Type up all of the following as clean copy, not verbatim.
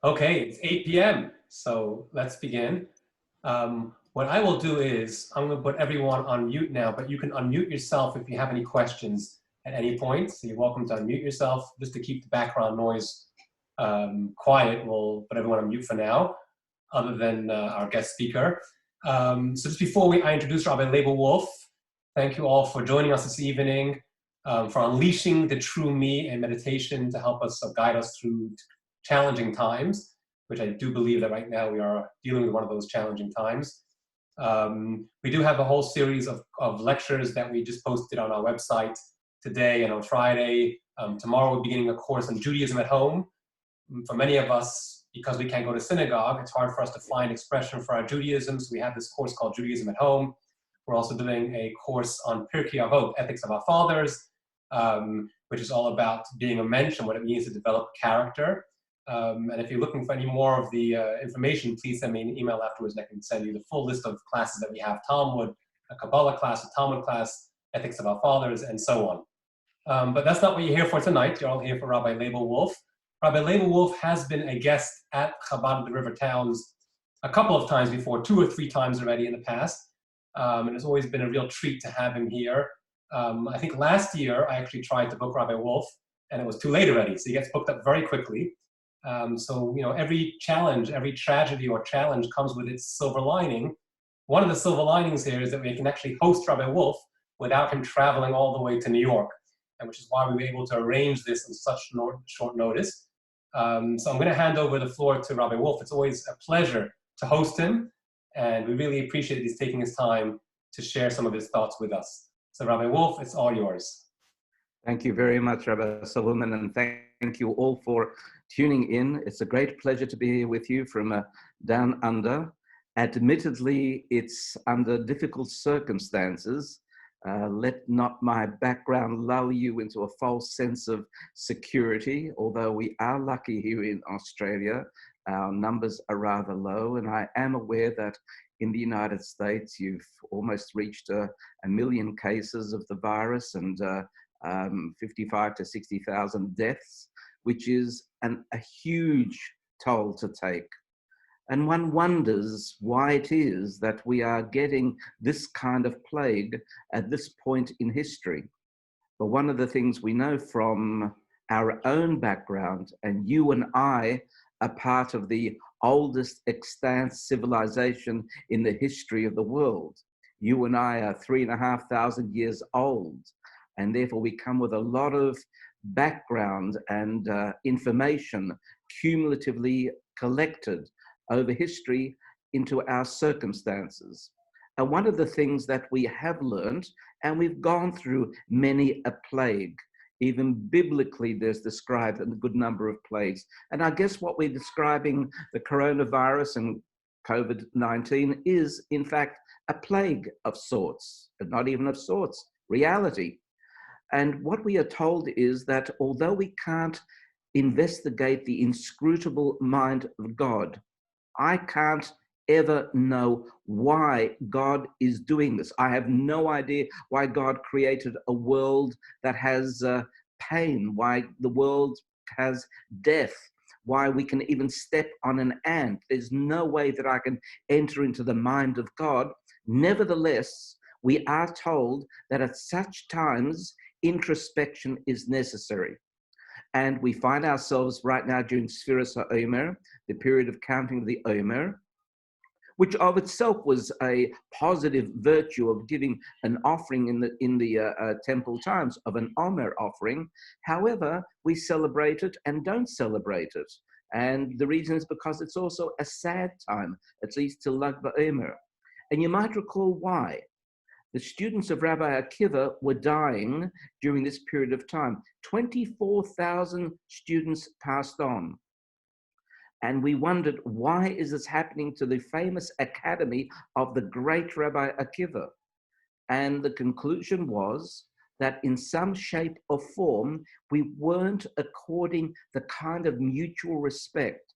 Okay, it's 8 p.m. So let's begin. What I will do is I'm going to put everyone on mute now, but you can unmute yourself if you have any questions at any point. So you're welcome to unmute yourself just to keep the background noise quiet. We'll put everyone on mute for now, other than our guest speaker. So just before I introduce Rabbi Leibel Wolf, thank you all for joining us this evening, for unleashing the true me and meditation to help us guide us through challenging times, which I do believe that right now we are dealing with one of those challenging times. We do have a whole series of lectures that we just posted on our website today and on Friday. Tomorrow we're beginning a course on Judaism at home. For many of us, because we can't go to synagogue, it's hard for us to find expression for our Judaism, so we have this course called Judaism at Home. We're also doing a course on Pirkei Avot, Ethics of Our Fathers, which is all about being a mensch and what it means to develop character. And if you're looking for any more of the information, please send me an email afterwards and I can send you the full list of classes that we have: Talmud, a Kabbalah class, a Talmud class, Ethics of Our Fathers, and so on. But that's not what you're here for tonight. You're all here for Rabbi Leibel Wolf. Rabbi Leibel Wolf has been a guest at Chabad of the River Towns a couple of times before, 2 or 3 times already in the past. And it's always been a real treat to have him here. I think last year I actually tried to book Rabbi Wolf and it was too late already. So he gets booked up very quickly. So, you know, every challenge, every tragedy or challenge comes with its silver lining. One of the silver linings here is that we can actually host Rabbi Wolf without him traveling all the way to New York, and which is why we were able to arrange this in such short notice. So I'm going to hand over the floor to Rabbi Wolf. It's always a pleasure to host him, and we really appreciate that he's taking his time to share some of his thoughts with us. So Rabbi Wolf, it's all yours. Thank you very much, Rabbi Silverman, and thank you all for tuning in. It's a great pleasure to be here with you from down under. Admittedly, it's under difficult circumstances. Let not my background lull you into a false sense of security. Although we are lucky here in Australia, our numbers are rather low, and I am aware that in the United States, you've almost reached a million cases of the virus and 55 to 60,000 deaths, which is a huge toll to take. And one wonders why it is that we are getting this kind of plague at this point in history. But one of the things we know from our own background, and you and I are part of the oldest extant civilization in the history of the world. You and I are 3,500 years old, and therefore we come with a lot of background and information cumulatively collected over history into our circumstances. And one of the things that we have learned, and we've gone through many a plague, even biblically there's described a good number of plagues. And I guess what we're describing, the coronavirus and COVID-19, is in fact a plague of sorts, but not even of sorts, reality. And what we are told is that although we can't investigate the inscrutable mind of God, I can't ever know why God is doing this. I have no idea why God created a world that has pain, why the world has death, why we can even step on an ant. There's no way that I can enter into the mind of God. Nevertheless, we are told that at such times, introspection is necessary. And we find ourselves right now during Sfiras HaOmer, the period of counting the Omer, which of itself was a positive virtue of giving an offering in the temple times, of an Omer offering. However, we celebrate it and don't celebrate it. And the reason is because it's also a sad time, at least till Lag BaOmer. And you might recall why. The students of Rabbi Akiva were dying during this period of time. 24,000 students passed on. And we wondered, why is this happening to the famous academy of the great Rabbi Akiva? And the conclusion was that in some shape or form, we weren't according the kind of mutual respect.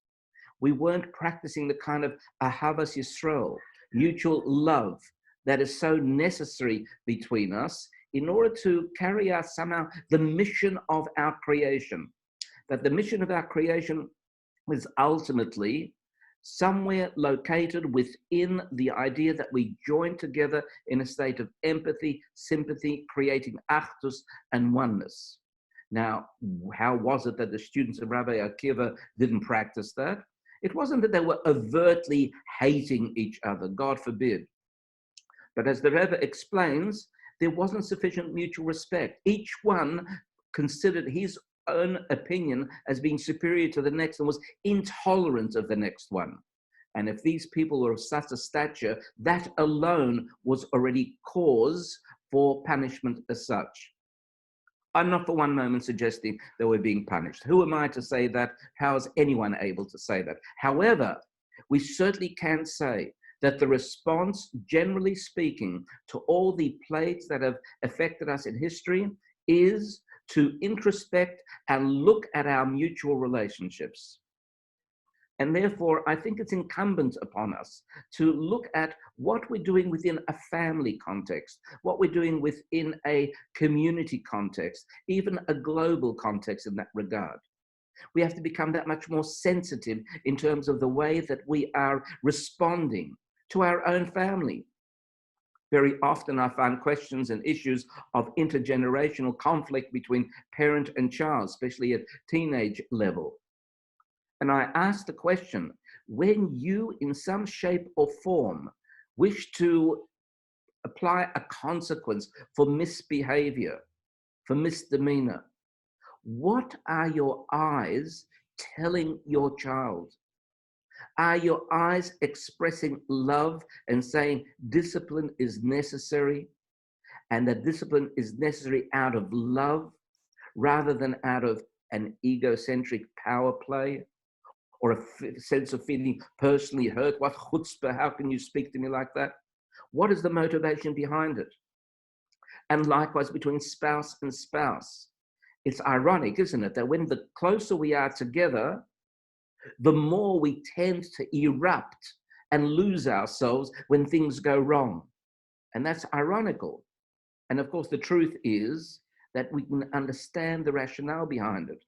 We weren't practicing the kind of ahavas Yisrael, mutual love, that is so necessary between us in order to carry out somehow the mission of our creation. That the mission of our creation is ultimately somewhere located within the idea that we join together in a state of empathy, sympathy, creating achdus and oneness. Now, how was it that the students of Rabbi Akiva didn't practice that? It wasn't that they were overtly hating each other, God forbid. But as the Rebbe explains, there wasn't sufficient mutual respect. Each one considered his own opinion as being superior to the next and was intolerant of the next one. And if these people were of such a stature, that alone was already cause for punishment as such. I'm not for one moment suggesting that we're being punished. Who am I to say that? How is anyone able to say that? However, we certainly can say that the response, generally speaking, to all the plagues that have affected us in history is to introspect and look at our mutual relationships. And therefore, I think it's incumbent upon us to look at what we're doing within a family context, what we're doing within a community context, even a global context in that regard. We have to become that much more sensitive in terms of the way that we are responding to our own family. Very often I find questions and issues of intergenerational conflict between parent and child, especially at teenage level. And I ask the question, when you in some shape or form wish to apply a consequence for misbehavior, for misdemeanor, what are your eyes telling your child? Are your eyes expressing love and saying discipline is necessary, and that discipline is necessary out of love rather than out of an egocentric power play or a sense of feeling personally hurt? What chutzpah, how can you speak to me like that? What is the motivation behind it? And likewise between spouse and spouse. It's ironic, isn't it, that when the closer we are together, the more we tend to erupt and lose ourselves when things go wrong. And that's ironical. And of course, the truth is that we can understand the rationale behind it.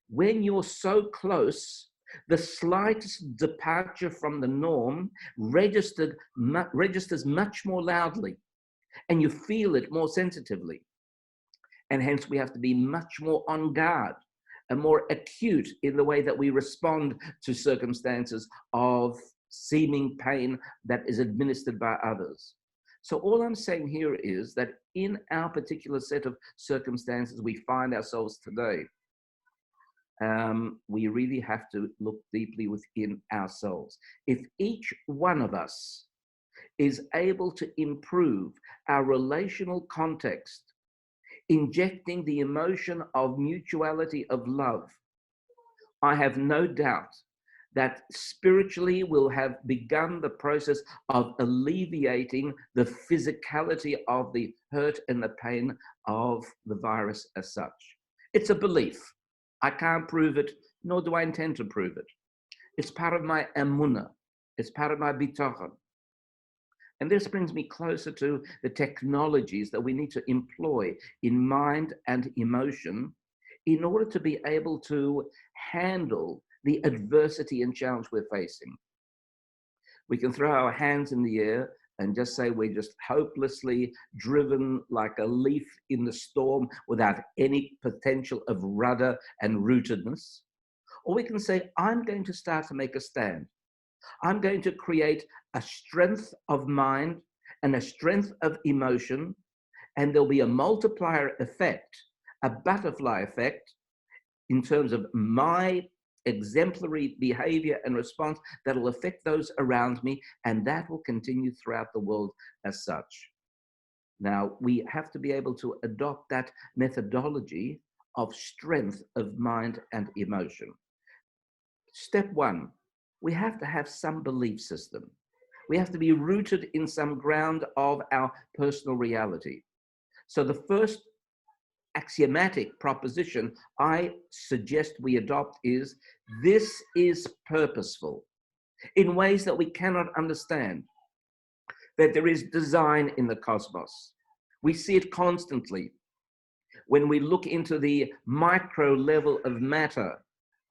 When you're so close, the slightest departure from the norm registers much more loudly, and you feel it more sensitively. And hence we have to be much more on guard and more acute in the way that we respond to circumstances of seeming pain that is administered by others. So all I'm saying here is that in our particular set of circumstances we find ourselves today, we really have to look deeply within ourselves. If each one of us is able to improve our relational context, injecting the emotion of mutuality of love, I have no doubt that spiritually we'll have begun the process of alleviating the physicality of the hurt and the pain of the virus as such. It's a belief. I can't prove it, nor do I intend to prove it. It's part of my emunah. It's part of my bitachon. And this brings me closer to the technologies that we need to employ in mind and emotion in order to be able to handle the adversity and challenge we're facing. We can throw our hands in the air and just say we're just hopelessly driven like a leaf in the storm without any potential of rudder and rootedness. Or we can say, I'm going to start to make a stand. I'm going to create a strength of mind and a strength of emotion, and there'll be a multiplier effect, a butterfly effect in terms of my exemplary behavior and response that will affect those around me, and that will continue throughout the world as such. Now, we have to be able to adopt that methodology of strength of mind and emotion. Step one, we have to have some belief system. We have to be rooted in some ground of our personal reality. So the first axiomatic proposition I suggest we adopt is, this is purposeful in ways that we cannot understand, that there is design in the cosmos. We see it constantly when we look into the micro level of matter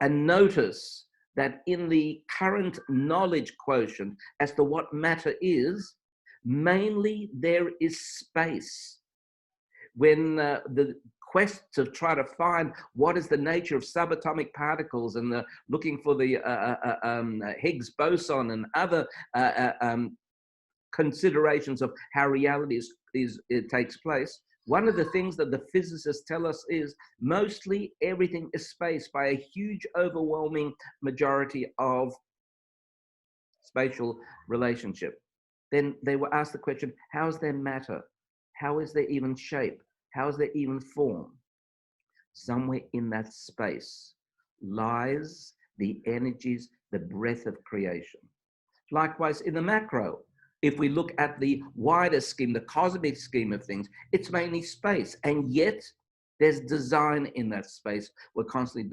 and notice that in the current knowledge quotient as to what matter is, mainly there is space. When the quest to try to find what is the nature of subatomic particles and looking for the Higgs boson and other considerations of how reality it takes place, one of the things that the physicists tell us is mostly everything is spaced by a huge overwhelming majority of spatial relationship. Then they were asked the question, how is there matter? How is there even shape? How is there even form? Somewhere in that space lies the energies, the breath of creation. Likewise, in the macro, if we look at the wider scheme, the cosmic scheme of things, it's mainly space. And yet there's design in that space we're constantly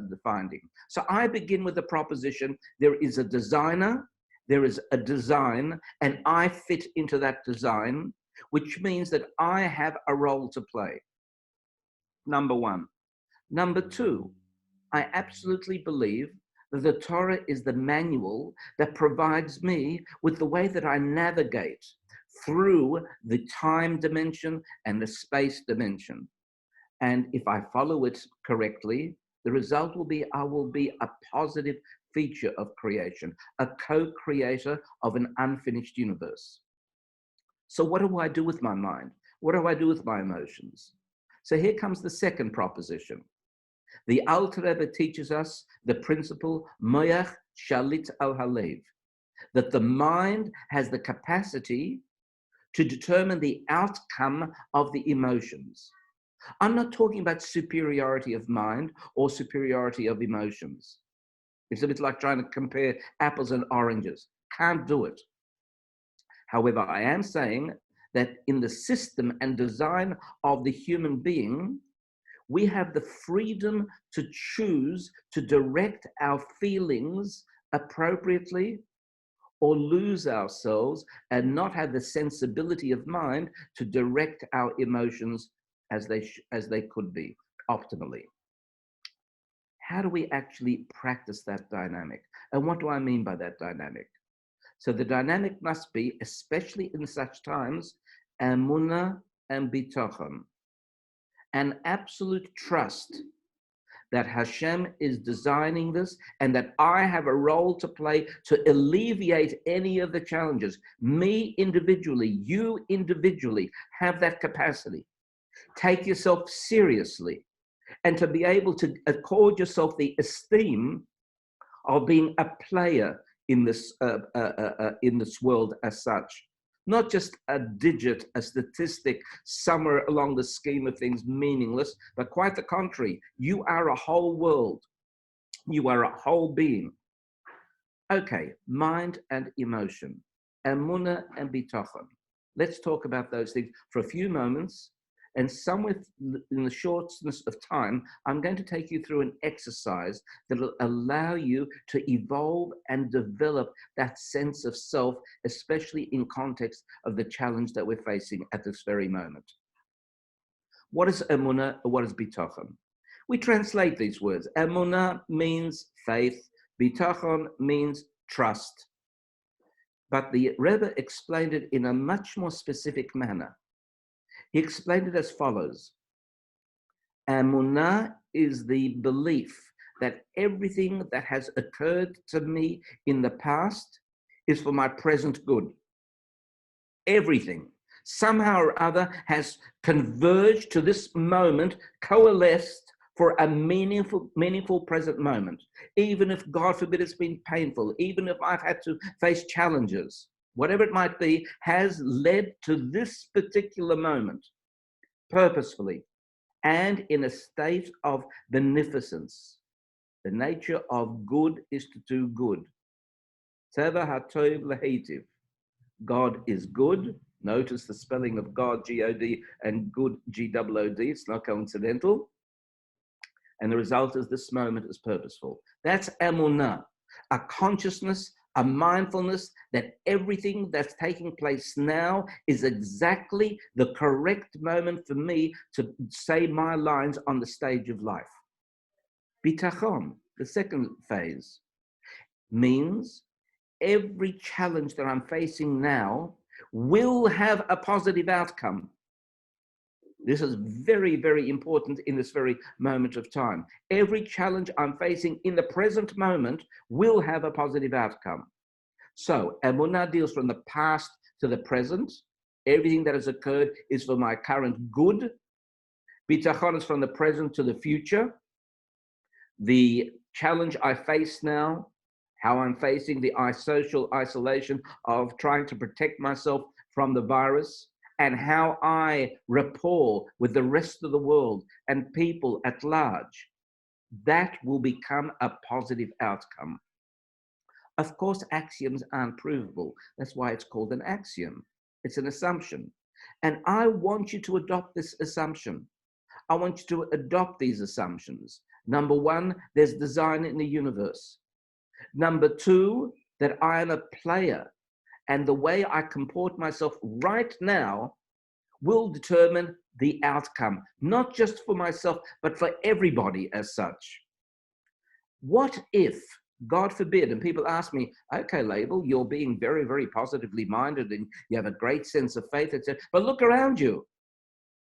defining. So I begin with the proposition, there is a designer, there is a design, and I fit into that design, which means that I have a role to play. Number one. Number two, I absolutely believe that the Torah is the manual that provides me with the way that I navigate through the time dimension and the space dimension. And if I follow it correctly, the result will be I will be a positive feature of creation, a co-creator of an unfinished universe. So what do I do with my mind? What do I do with my emotions? So here comes the second proposition. The Alter Rebbe teaches us the principle Moyach Shalit al Halev, that the mind has the capacity to determine the outcome of the emotions. I'm not talking about superiority of mind or superiority of emotions. It's a bit like trying to compare apples and oranges. Can't do it. However, I am saying that in the system and design of the human being, we have the freedom to choose to direct our feelings appropriately or lose ourselves and not have the sensibility of mind to direct our emotions as they could be optimally. How do we actually practice that dynamic? And what do I mean by that dynamic? So the dynamic must be, especially in such times, emunah and bitachon, an absolute trust that Hashem is designing this and that I have a role to play to alleviate any of the challenges. Me individually, you individually have that capacity. Take yourself seriously and to be able to accord yourself the esteem of being a player in this world as such. Not just a digit, a statistic, somewhere along the scheme of things meaningless, but quite the contrary. You are a whole world. You are a whole being. Okay, mind and emotion, emunah and bitachon. Let's talk about those things for a few moments. And somewhere in the shortness of time, I'm going to take you through an exercise that will allow you to evolve and develop that sense of self, especially in context of the challenge that we're facing at this very moment. What is emunah or what is bitachon? We translate these words. Emunah means faith. Bitachon means trust. But the Rebbe explained it in a much more specific manner. He explained it as follows. Emunah is the belief that everything that has occurred to me in the past is for my present good. Everything, somehow or other, has converged to this moment, coalesced for a meaningful present moment. Even if, God forbid, it's been painful, even if I've had to face challenges, whatever it might be, has led to this particular moment, purposefully, and in a state of beneficence. The nature of good is to do good. Teva hatov lehitiv. God is good. Notice the spelling of God, G-O-D, and good, G-O-O-D. It's not coincidental. And the result is this moment is purposeful. That's emunah, a consciousness, a mindfulness that everything that's taking place now is exactly the correct moment for me to say my lines on the stage of life. Bitachon, the second phase, means every challenge that I'm facing now will have a positive outcome. This is very, very important in this very moment of time. Every challenge I'm facing in the present moment will have a positive outcome. So, Emunah deals from the past to the present. Everything that has occurred is for my current good. Bitachon is from the present to the future. The challenge I face now, how I'm facing the social isolation of trying to protect myself from the virus, and how I rapport with the rest of the world and people at large, that will become a positive outcome. Of course, axioms aren't provable. That's why it's called an axiom. It's an assumption. And I want you to adopt this assumption. I want you to adopt these assumptions. Number one, there's design in the universe. Number two, that I am a player. And the way I comport myself right now will determine the outcome, not just for myself, but for everybody as such. What if, God forbid, and people ask me, okay, Label, you're being very, very positively minded and you have a great sense of faith, etc. But look around you.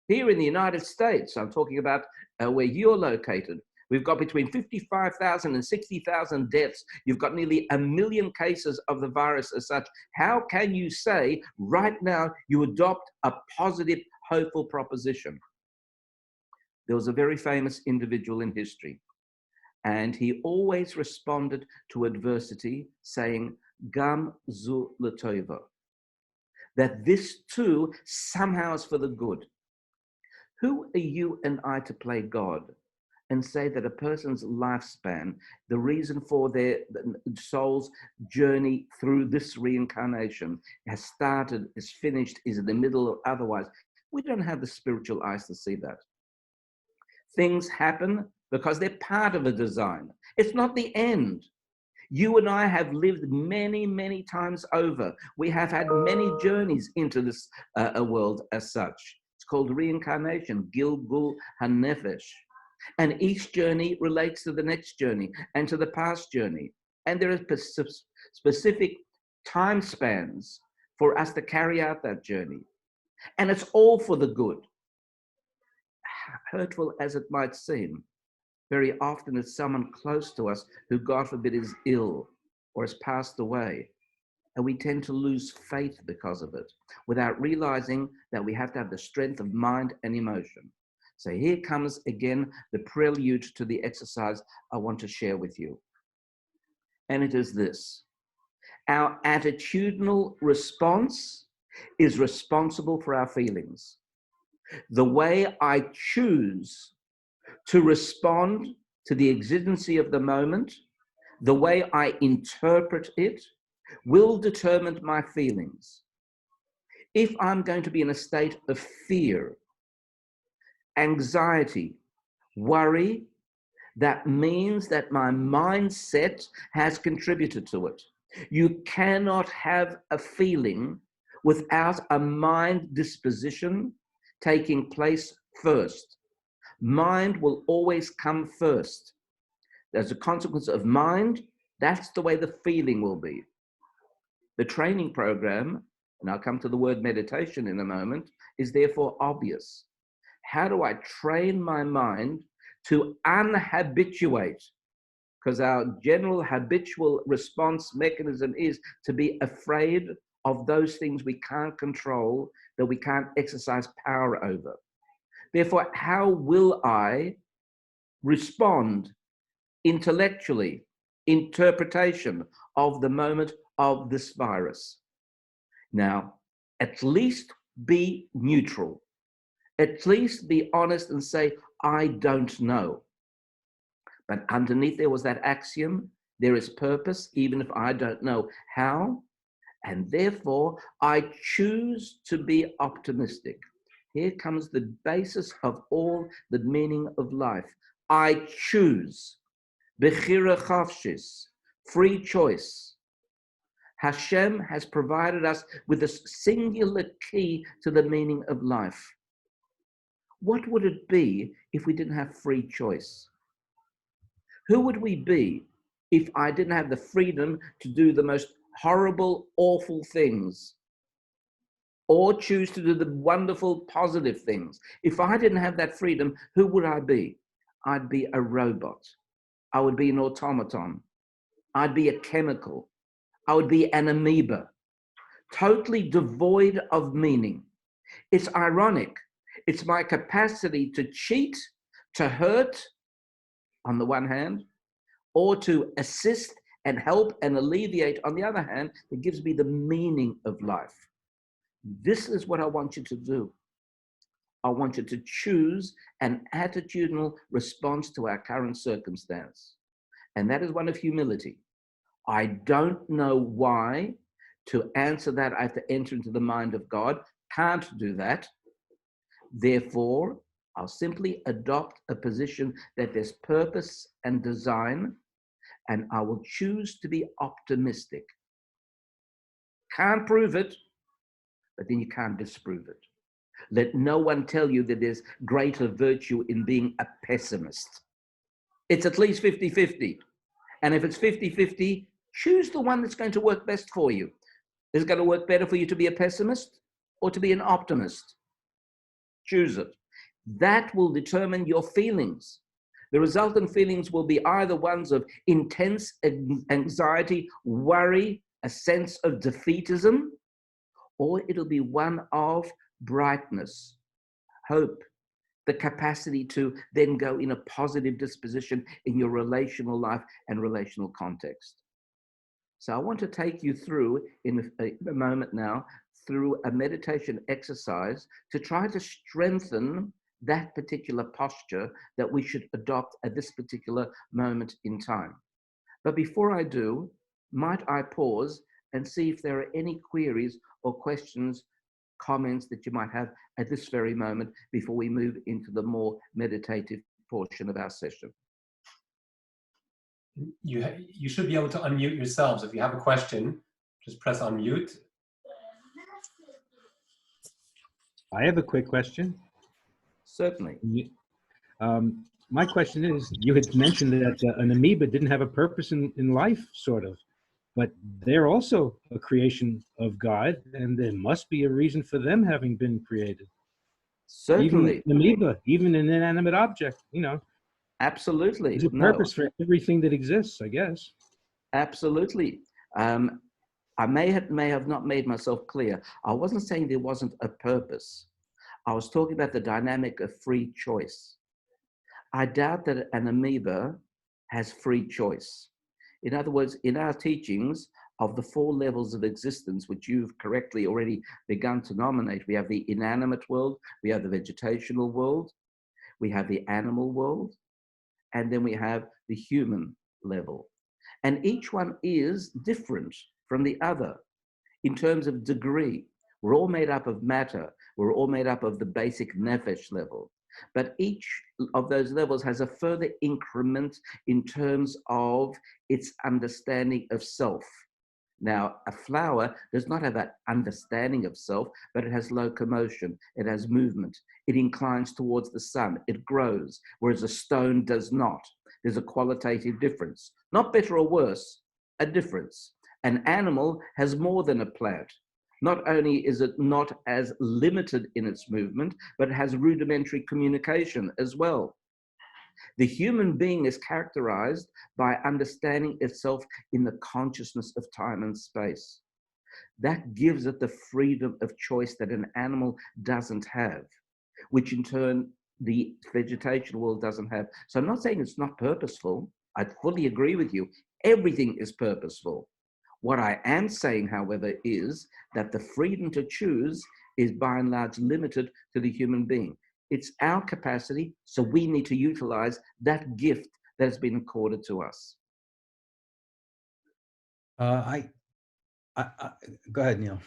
Here in the United States, I'm talking about where you're located, we've got between 55,000 and 60,000 deaths. You've got nearly 1 million cases of the virus as such. How can you say right now you adopt a positive, hopeful proposition? There was a very famous individual in history, and he always responded to adversity saying, Gam zu l'tova, that this too somehow is for the good. Who are you and I to play God and say that a person's lifespan, the reason for their soul's journey through this reincarnation has started, is finished, is in the middle, or otherwise? We don't have the spiritual eyes to see that. Things happen because they're part of a design. It's not the end. You and I have lived many, many times over. We have had many journeys into this world as such. It's called reincarnation, Gilgul HaNefesh. And each journey relates to the next journey and to the past journey. And there are specific time spans for us to carry out that journey. And it's all for the good. Hurtful as it might seem, very often it's someone close to us who, God forbid, is ill or has passed away. And we tend to lose faith because of it, without realizing that we have to have the strength of mind and emotion. So here comes again the prelude to the exercise I want to share with you. And it is this: our attitudinal response is responsible for our feelings. The way I choose to respond to the exigency of the moment, the way I interpret it, will determine my feelings. If I'm going to be in a state of fear, anxiety, worry, that means that my mindset has contributed to it. You cannot have a feeling without a mind disposition taking place first. Mind will always come first. As a consequence of mind, that's the way the feeling will be. The training program, and I'll come to the word meditation in a moment, is therefore obvious. How do I train my mind to unhabituate? Because our general habitual response mechanism is to be afraid of those things we can't control, that we can't exercise power over. Therefore, how will I respond intellectually, interpretation of the moment of this virus? Now, at least be neutral. At least be honest and say, I don't know. But underneath there was that axiom, There is purpose, even if I don't know how, and therefore I choose to be optimistic. Here comes the basis of all the meaning of life. I choose. Bechira chavshis, free choice. Hashem has provided us with a singular key to the meaning of life. What would it be if we didn't have free choice? Who would we be if I didn't have the freedom to do the most horrible, awful things, or choose to do the wonderful, positive things? If I didn't have that freedom, who would I be? I'd be a robot. I would be an automaton. I'd be a chemical. I would be an amoeba, totally devoid of meaning. It's ironic. It's my capacity to cheat, to hurt, on the one hand, or to assist and help and alleviate, on the other hand, that gives me the meaning of life. This is what I want you to do. I want you to choose an attitudinal response to our current circumstance. And that is one of humility. I don't know why. To answer that, I have to enter into the mind of God. Can't do that. Therefore, I'll simply adopt a position that there's purpose and design, and I will choose to be optimistic. Can't prove it, but then you can't disprove it. Let no one tell you that there's greater virtue in being a pessimist. It's at least 50-50. And if it's 50-50, choose the one that's going to work best for you. Is it going to work better for you to be a pessimist or to be an optimist? Choose it. That will determine your feelings. The resultant feelings will be either ones of intense anxiety, worry, a sense of defeatism, or it'll be one of brightness, hope, the capacity to then go in a positive disposition in your relational life and relational context. So I want to take you through, in a moment now, through a meditation exercise to try to strengthen that particular posture that we should adopt at this particular moment in time. But before I do, might I pause and see if there are any queries or questions, comments that you might have at this very moment before we move into the more meditative portion of our session. You should be able to unmute yourselves. If you have a question, just press unmute. I have a quick question. Certainly. My question is, you had mentioned that an amoeba didn't have a purpose in life, sort of, but they're also a creation of God, and there must be a reason for them having been created. Certainly. Even an amoeba, even an inanimate object, you know. Absolutely. There's a purpose for everything that exists, I guess. Absolutely. I may have not made myself clear. I wasn't saying there wasn't a purpose. I was talking about the dynamic of free choice. I doubt that an amoeba has free choice. In other words, in our teachings of the 4 levels of existence, which you've correctly already begun to nominate, we have the inanimate world, we have the vegetational world, we have the animal world, and then we have the human level. And each one is different from the other in terms of degree. We're all made up of matter. We're all made up of the basic nefesh level. But each of those levels has a further increment in terms of its understanding of self. Now, a flower does not have that understanding of self, but it has locomotion, it has movement, it inclines towards the sun, it grows, whereas a stone does not. There's a qualitative difference, not better or worse, a difference. An animal has more than a plant. Not only is it not as limited in its movement, but it has rudimentary communication as well. The human being is characterized by understanding itself in the consciousness of time and space. That gives it the freedom of choice that an animal doesn't have, which in turn the vegetation world doesn't have. So I'm not saying it's not purposeful. I fully agree with you. Everything is purposeful. What I am saying, however, is that the freedom to choose is by and large limited to the human being. It's our capacity, so we need to utilize that gift that has been accorded to us. I, go ahead, Neil.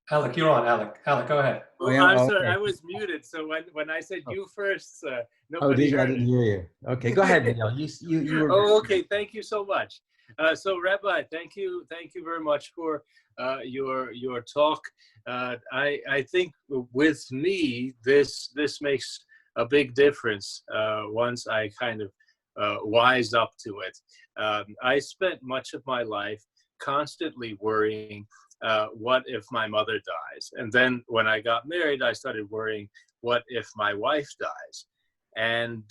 Alec, you're on, Alec. Alec, go ahead. Oh, Well, yeah? I'm Oh, sorry, okay. I was muted. So when I said you first, Oh, nobody did you? I heard didn't it. hear you. Okay, go ahead, Neil. You were. Oh, okay. Thank you so much. So, Rabbi, thank you very much for your talk. I think with me, this makes a big difference once I kind of wised up to it. I spent much of my life constantly worrying, what if my mother dies? And then when I got married, I started worrying, what if my wife dies? And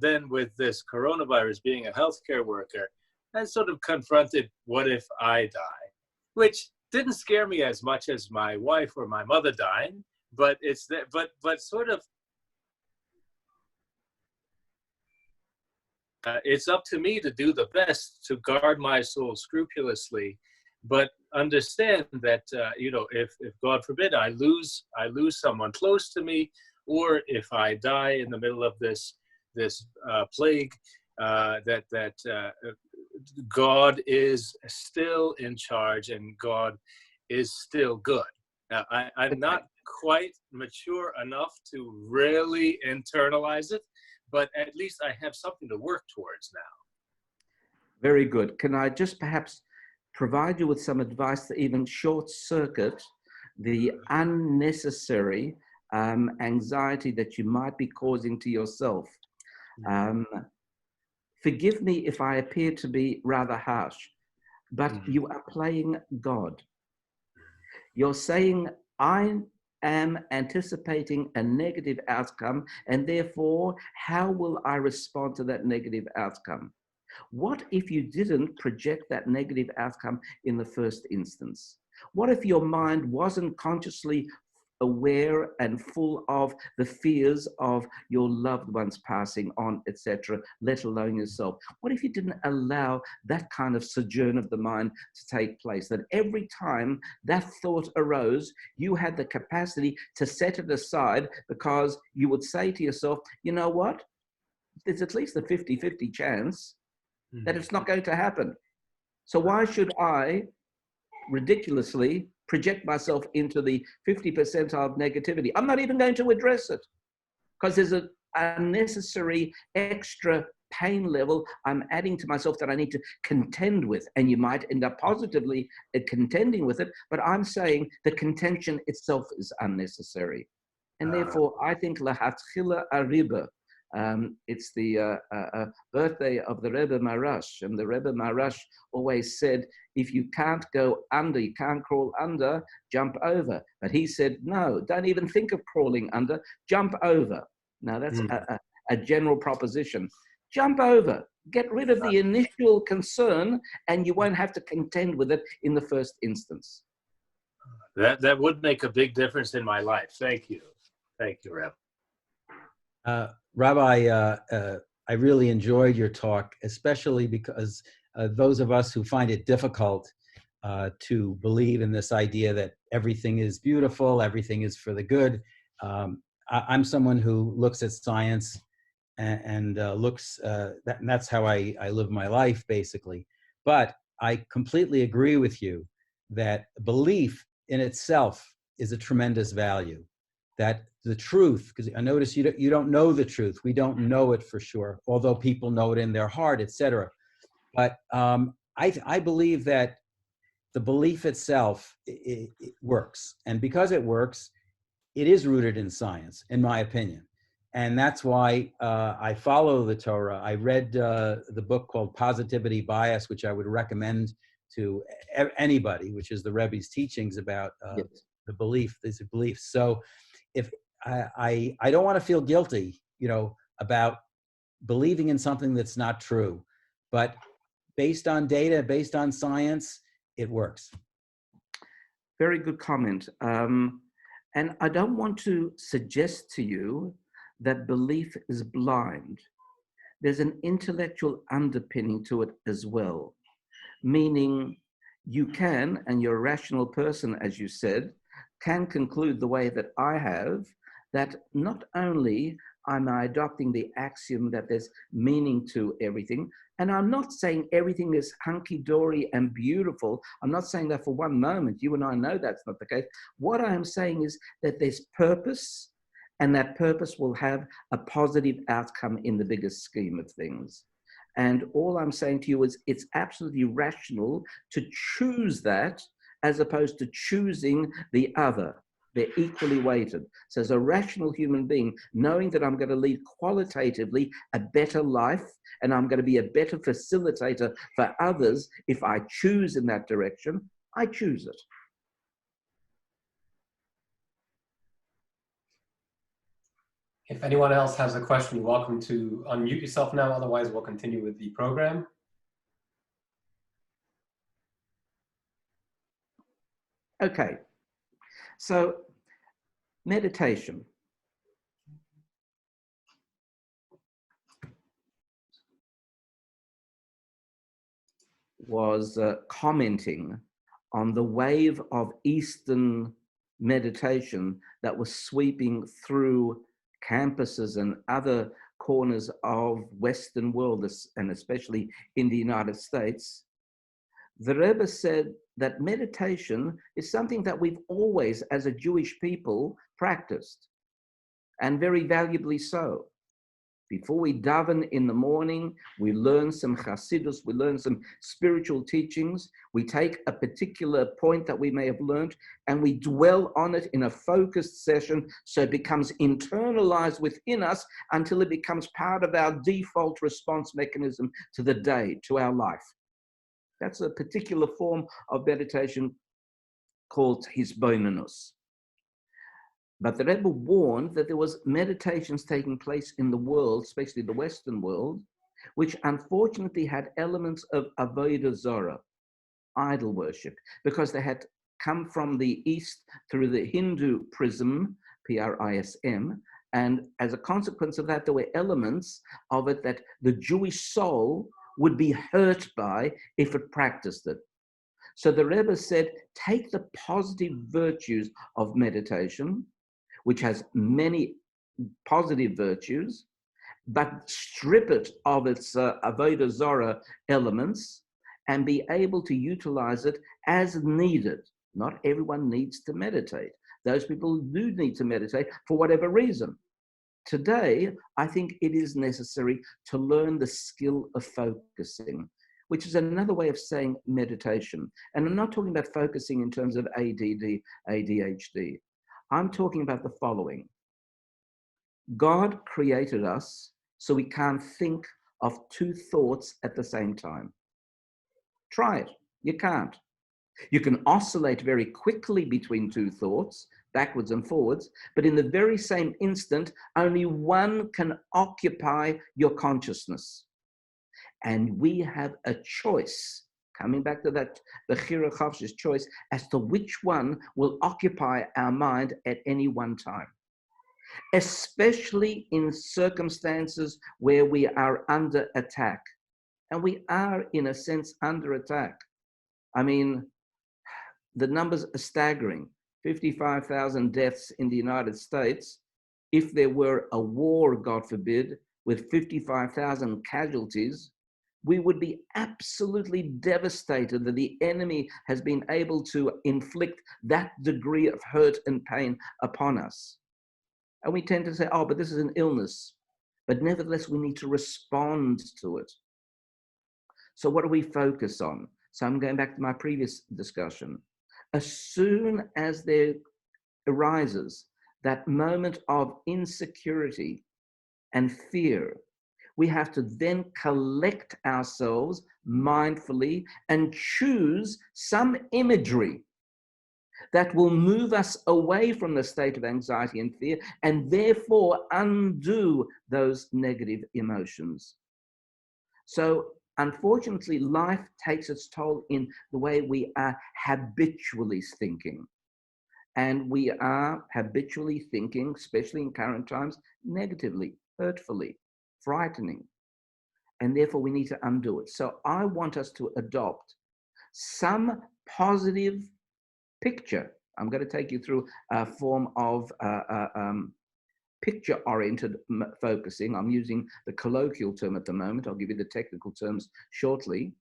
then with this coronavirus, being a healthcare worker, I sort of confronted, what if I die? Which didn't scare me as much as my wife or my mother dying, but it's that, but sort of, it's up to me to do the best to guard my soul scrupulously, but understand that if God forbid I lose someone close to me, or if I die in the middle of this plague, that God is still in charge and God is still good. Now, I'm not quite mature enough to really internalize it, but at least I have something to work towards now. Very good. Can I just perhaps provide you with some advice to even short circuit the unnecessary anxiety that you might be causing to yourself? Forgive me if I appear to be rather harsh, but you are playing God. You're saying, I am anticipating a negative outcome, and therefore, how will I respond to that negative outcome? What if you didn't project that negative outcome in the first instance? What if your mind wasn't consciously aware and full of the fears of your loved ones passing on, etc., let alone yourself? What if you didn't allow that kind of sojourn of the mind to take place? That every time that thought arose, you had the capacity to set it aside, because you would say to yourself, you know what? There's at least a 50-50 chance that it's not going to happen. So why should I ridiculously project myself into the 50% of negativity? I'm not even going to address it, because there's a unnecessary extra pain level I'm adding to myself that I need to contend with. And you might end up positively contending with it, but I'm saying the contention itself is unnecessary. And therefore, I think Lahatchila Ariba, it's the birthday of the Rebbe Marash, and the Rebbe Marash always said, if you can't go under, you can't crawl under, jump over. But he said, no, don't even think of crawling under, jump over. Now that's a general proposition. Jump over, get rid of the initial concern, and you won't have to contend with it in the first instance. That would make a big difference in my life. Thank you, Reb. Rabbi, I really enjoyed your talk, especially because those of us who find it difficult to believe in this idea that everything is beautiful, everything is for the good. I'm someone who looks at science and looks, and that's how I live my life, basically. But I completely agree with you that belief in itself is a tremendous value. That the truth, because I notice you don't know the truth. We don't know it for sure, although people know it in their heart, etc. But I believe that the belief itself it works, and because it works, it is rooted in science, in my opinion. And that's why I follow the Torah. I read the book called Positivity Bias, which I would recommend to anybody, which is the Rebbe's teachings about the belief, these beliefs. So if I don't want to feel guilty, about believing in something that's not true, but based on data, based on science, it works. Very good comment. And I don't want to suggest to you that belief is blind. There's an intellectual underpinning to it as well, meaning you can, and you're a rational person, as you said, can conclude the way that I have, that not only I'm adopting the axiom that there's meaning to everything. And I'm not saying everything is hunky-dory and beautiful. I'm not saying that for one moment. You and I know that's not the case. What I'm saying is that there's purpose, and that purpose will have a positive outcome in the bigger scheme of things. And all I'm saying to you is it's absolutely rational to choose that as opposed to choosing the other. They're equally weighted. So as a rational human being, knowing that I'm going to lead qualitatively a better life, and I'm going to be a better facilitator for others, if I choose in that direction, I choose it. If anyone else has a question, you're welcome to unmute yourself now. Otherwise, we'll continue with the program. Okay. So meditation. Was commenting on the wave of Eastern meditation that was sweeping through campuses and other corners of Western world, and especially in the United States. The Rebbe said that meditation is something that we've always, as a Jewish people, practiced, and very valuably so. Before we daven in the morning, we learn some Chassidus, we learn some spiritual teachings. We take a particular point that we may have learned and we dwell on it in a focused session so it becomes internalized within us until it becomes part of our default response mechanism to the day, to our life. That's a particular form of meditation called Hisbonenus. But the Rebbe warned that there was meditations taking place in the world, especially the Western world, which unfortunately had elements of avodah zarah, idol worship, because they had come from the East through the Hindu prism, P-R-I-S-M, and as a consequence of that, there were elements of it that the Jewish soul would be hurt by if it practiced it. So the Rebbe said, take the positive virtues of meditation, which has many positive virtues, but strip it of its avodah zarah elements and be able to utilize it as needed. Not everyone needs to meditate. Those people do need to meditate for whatever reason. Today, I think it is necessary to learn the skill of focusing, which is another way of saying meditation. And I'm not talking about focusing in terms of ADD, ADHD. I'm talking about the following. God created us so we can't think of two thoughts at the same time. Try it. You can't. You can oscillate very quickly between two thoughts, backwards and forwards, but in the very same instant, only one can occupy your consciousness. And we have a choice, coming back to that Bechira Chavsh's choice, as to which one will occupy our mind at any one time. Especially in circumstances where we are under attack. And we are, in a sense, under attack. I mean, the numbers are staggering. 55,000 deaths in the United States. If there were a war, God forbid, with 55,000 casualties, we would be absolutely devastated that the enemy has been able to inflict that degree of hurt and pain upon us. And we tend to say, oh, but this is an illness. But nevertheless, we need to respond to it. So what do we focus on? So I'm going back to my previous discussion. As soon as there arises that moment of insecurity and fear, we have to then collect ourselves mindfully and choose some imagery that will move us away from the state of anxiety and fear and therefore undo those negative emotions. So unfortunately, life takes its toll in the way we are habitually thinking. And we are habitually thinking, especially in current times, negatively, hurtfully, frightening. And therefore, we need to undo it. So I want us to adopt some positive picture. I'm going to take you through a form of picture-oriented focusing, I'm using the colloquial term at the moment, I'll give you the technical terms shortly,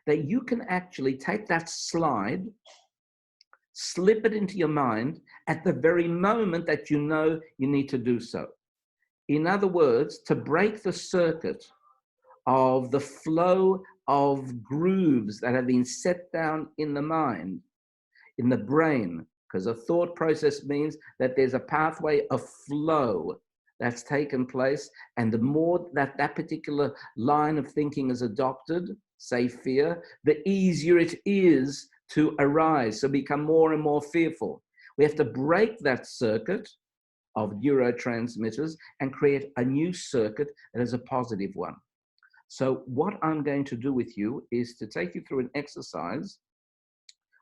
that you can actually take that slide, slip it into your mind at the very moment that you know you need to do so. In other words, to break the circuit of the flow of grooves that have been set down in the mind, in the brain, because a thought process means that there's a pathway of flow that's taken place, and the more that that particular line of thinking is adopted, say fear, the easier it is to arise, so become more and more fearful. We have to break that circuit of neurotransmitters and create a new circuit that is a positive one. So what I'm going to do with you is to take you through an exercise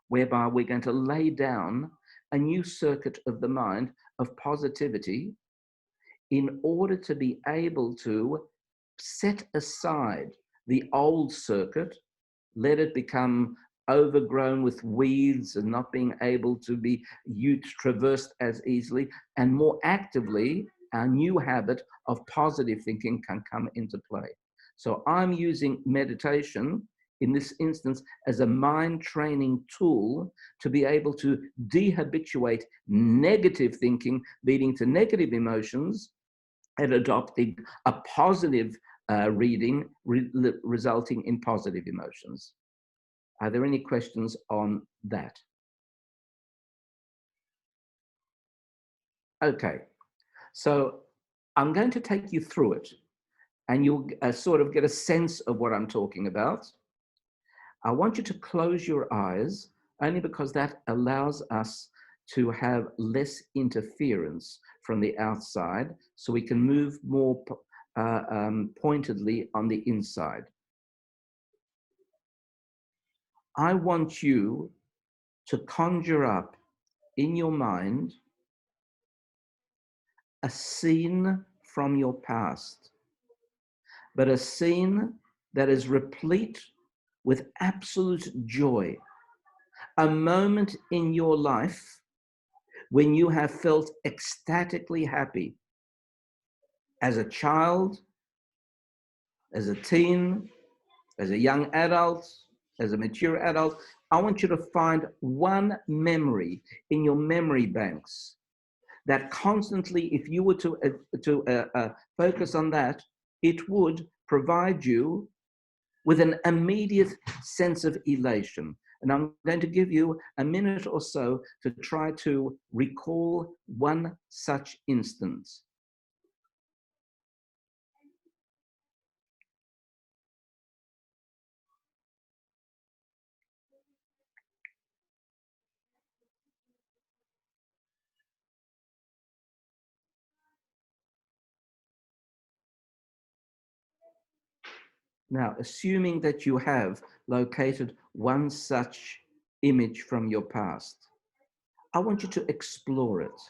whereby we're going to lay down a new circuit of the mind of positivity in order to be able to set aside the old circuit, let it become overgrown with weeds and not being able to be traversed as easily, and more actively, our new habit of positive thinking can come into play. So I'm using meditation in this instance as a mind training tool to be able to dehabituate negative thinking leading to negative emotions and adopting a positive reading resulting in positive emotions. Are there any questions on that? Okay, so I'm going to take you through it and you'll sort of get a sense of what I'm talking about. I want you to close your eyes only because that allows us to have less interference from the outside so we can move more pointedly on the inside. I want you to conjure up in your mind a scene from your past, but a scene that is replete with absolute joy, a moment in your life when you have felt ecstatically happy as a child, as a teen, as a young adult, as a mature adult. I want you to find one memory in your memory banks that constantly, if you were to focus on that, it would provide you with an immediate sense of elation. And I'm going to give you a minute or so to try to recall one such instance. Now, assuming that you have located one such image from your past, I want you to explore it.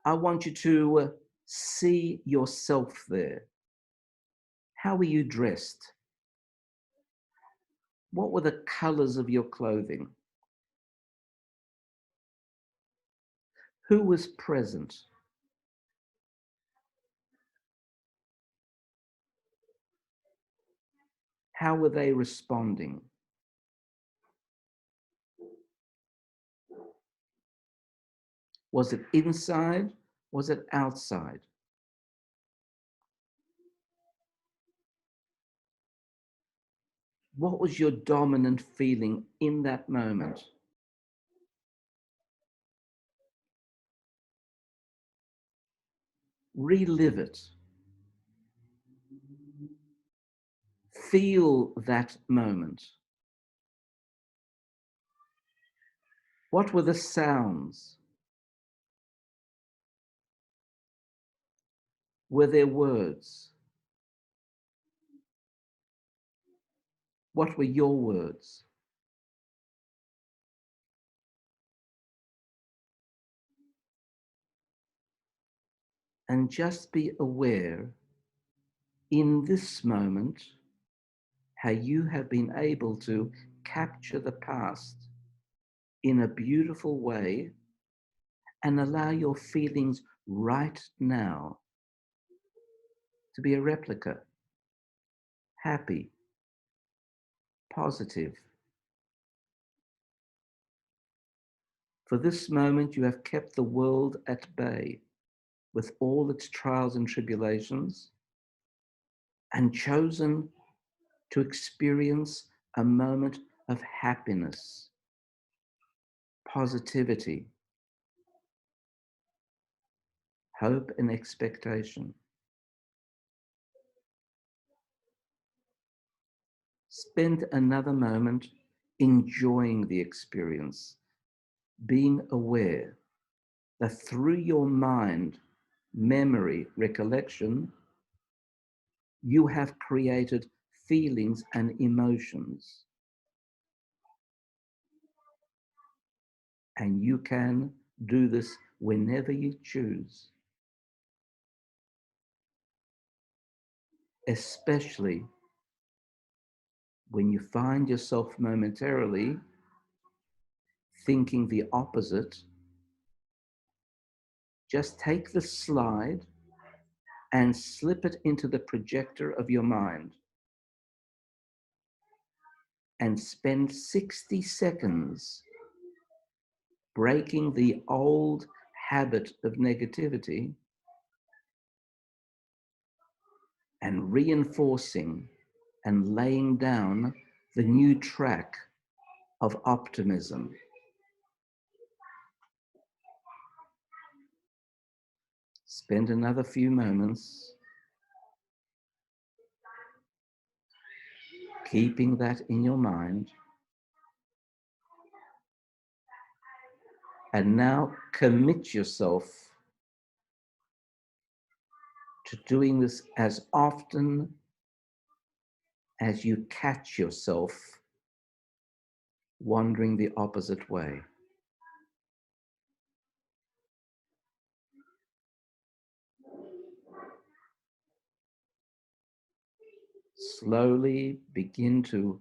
I want you to see yourself there. How were you dressed? What were the colors of your clothing? Who was present? How were they responding? Was it inside? Was it outside? What was your dominant feeling in that moment? Relive it. Feel that moment. What were the sounds? Were there words? What were your words? And just be aware in this moment how you have been able to capture the past in a beautiful way and allow your feelings right now to be a replica, happy, positive. For this moment, you have kept the world at bay with all its trials and tribulations and chosen to experience a moment of happiness, positivity, hope, and expectation. Spend another moment enjoying the experience, being aware that through your mind, memory, recollection, you have created feelings and emotions. And you can do this whenever you choose, especially when you find yourself momentarily thinking the opposite. Just take the slide and slip it into the projector of your mind and spend 60 seconds breaking the old habit of negativity and reinforcing and laying down the new track of optimism. Spend another few moments keeping that in your mind. And now commit yourself to doing this as often as you catch yourself wandering the opposite way. Slowly begin to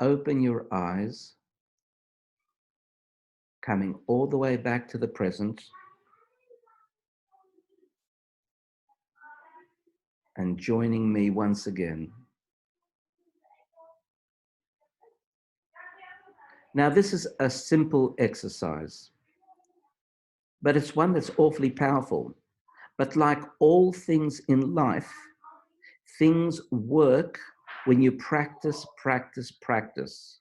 open your eyes, coming all the way back to the present, and joining me once again. Now, this is a simple exercise, but it's one that's awfully powerful. But like all things in life, things work when you practice, practice, practice.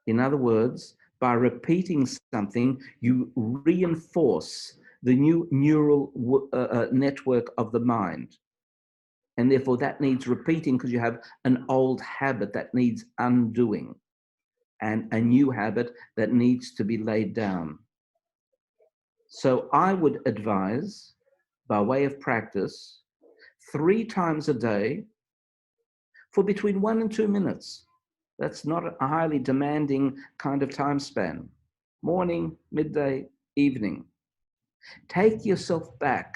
In other words, by repeating something, you reinforce the new neural network of the mind. And therefore that needs repeating because you have an old habit that needs undoing and a new habit that needs to be laid down. So I would advise, by way of practice, 3 times a day for between 1 and 2 minutes. That's not a highly demanding kind of time span. Morning, midday, evening. Take yourself back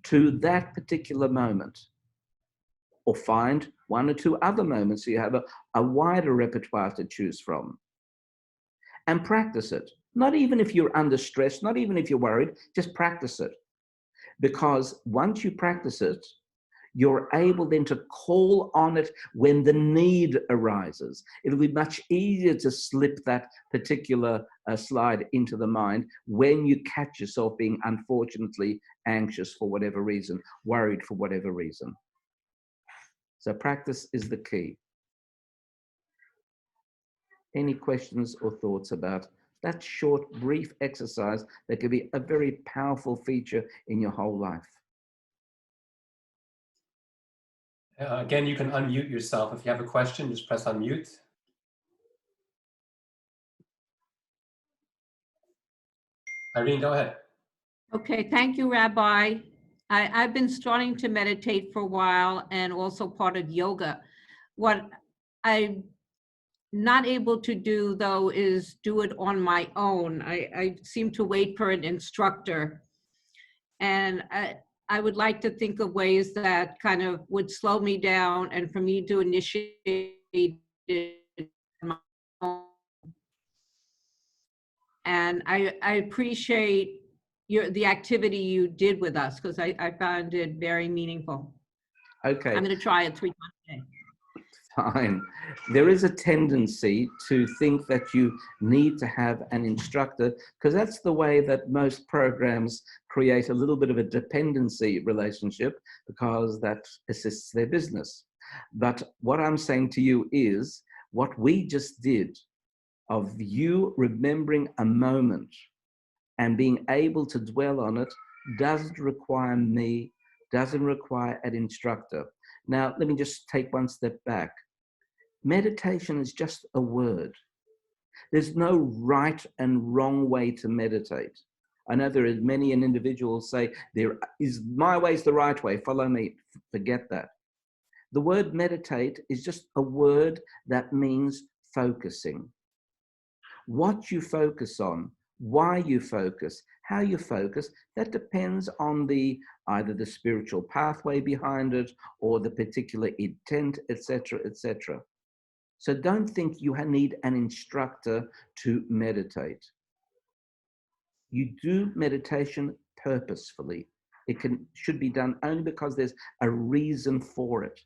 to that particular moment, or find 1 or 2 other moments so you have a wider repertoire to choose from. And practice it. Not even if you're under stress, not even if you're worried, just practice it. Because once you practice it, you're able then to call on it when the need arises. It'll be much easier to slip that particular slide into the mind when you catch yourself being unfortunately anxious for whatever reason, worried for whatever reason. So practice is the key. Any questions or thoughts about that short, brief exercise that could be a very powerful feature in your whole life? Again, you can unmute yourself. If you have a question, just press unmute. Irene, go ahead. Okay, thank you, Rabbi. I've been starting to meditate for a while and also part of yoga. What I'm not able to do, though, is do it on my own. I seem to wait for an instructor. And I would like to think of ways that kind of would slow me down and for me to initiate it on my own. And I appreciate the activity you did with us, because I found it very meaningful. Okay. I'm going to try it 3 times a day. Fine. There is a tendency to think that you need to have an instructor, because that's the way that most programs create a little bit of a dependency relationship, because that assists their business. But what I'm saying to you is what we just did of you remembering a moment and being able to dwell on it doesn't require me, doesn't require an instructor. Now, let me just take one step back. Meditation is just a word. There's no right and wrong way to meditate. I know there are many an individual say, there is my way is the right way, follow me. Forget that. The word meditate is just a word that means focusing. What you focus on, why you focus, how you focus, that depends on either the spiritual pathway behind it or the particular intent, etc., etc. So don't think you need an instructor to meditate. You do meditation purposefully. It should be done only because there's a reason for it.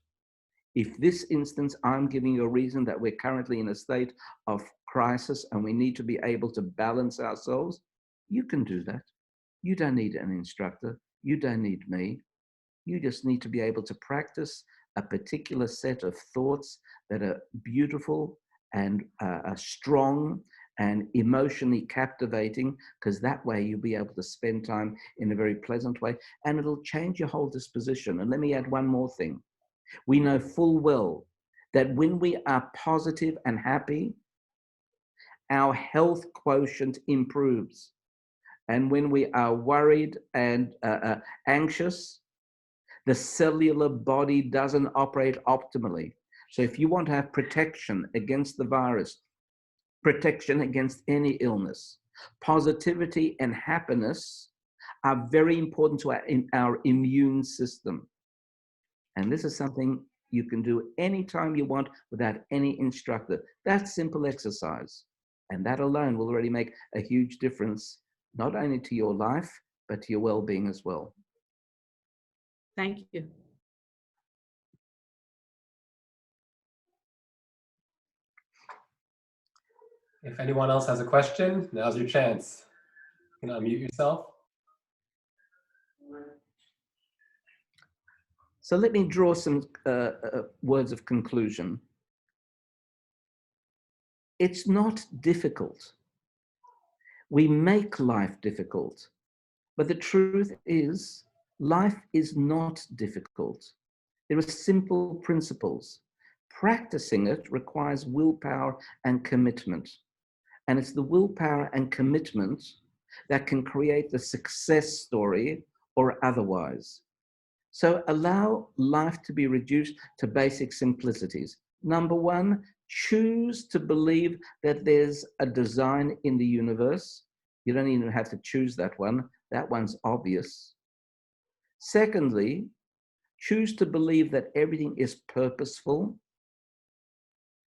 If this instance, I'm giving you a reason that we're currently in a state of crisis and we need to be able to balance ourselves, you can do that. You don't need an instructor. You don't need me. You just need to be able to practice a particular set of thoughts that are beautiful and are strong and emotionally captivating, because that way you'll be able to spend time in a very pleasant way, and it'll change your whole disposition. And let me add one more thing. We know full well that when we are positive and happy, our health quotient improves. And when we are worried and anxious, the cellular body doesn't operate optimally. So if you want to have protection against the virus, protection against any illness, positivity and happiness are very important to our immune system. And this is something you can do anytime you want without any instructor. That's simple exercise. And that alone will already make a huge difference, not only to your life, but to your well-being as well. Thank you. If anyone else has a question, now's your chance. You can unmute yourself. So let me draw some words of conclusion. It's not difficult. We make life difficult, but the truth is, life is not difficult. There are simple principles. Practicing it requires willpower and commitment. And it's the willpower and commitment that can create the success story or otherwise. So allow life to be reduced to basic simplicities. Number one, choose to believe that there's a design in the universe. You don't even have to choose that one. That one's obvious. Secondly, choose to believe that everything is purposeful,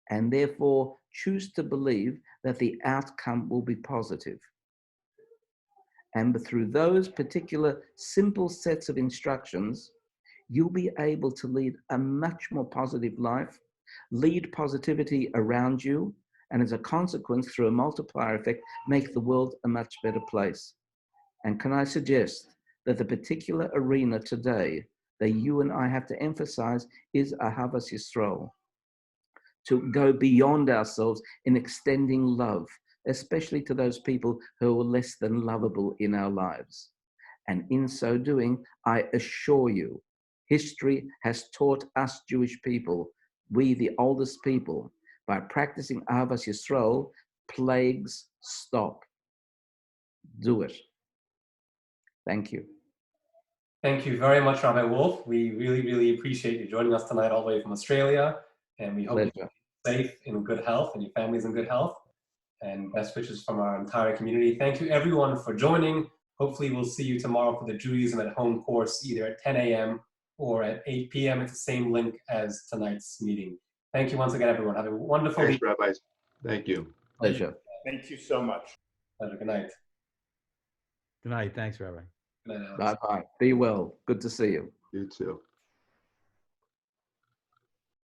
and therefore choose to believe that the outcome will be positive. And through those particular simple sets of instructions, you'll be able to lead a much more positive life, lead positivity around you, and as a consequence, through a multiplier effect, make the world a much better place. And can I suggest that the particular arena today that you and I have to emphasize is Ahavas Yisrael, to go beyond ourselves in extending love, especially to those people who are less than lovable in our lives. And in so doing, I assure you, history has taught us Jewish people, we the oldest people, by practicing Ahavas Yisrael, plagues stop. Do it. Thank you. Thank you very much, Rabbi Wolf. We really, really appreciate you joining us tonight all the way from Australia. And we hope you're safe and in good health and your family's in good health. And best wishes from our entire community. Thank you everyone for joining. Hopefully we'll see you tomorrow for the Judaism at Home course, either at 10 a.m. or at 8 p.m. It's the same link as tonight's meeting. Thank you once again, everyone. Have a wonderful Thanks, rabbis. Thank you. Pleasure. Thank you so much. Pleasure. Good night. Good night. Thanks, Rabbi. Good night, Alex. Bye-bye. Be well. Good to see you. You too.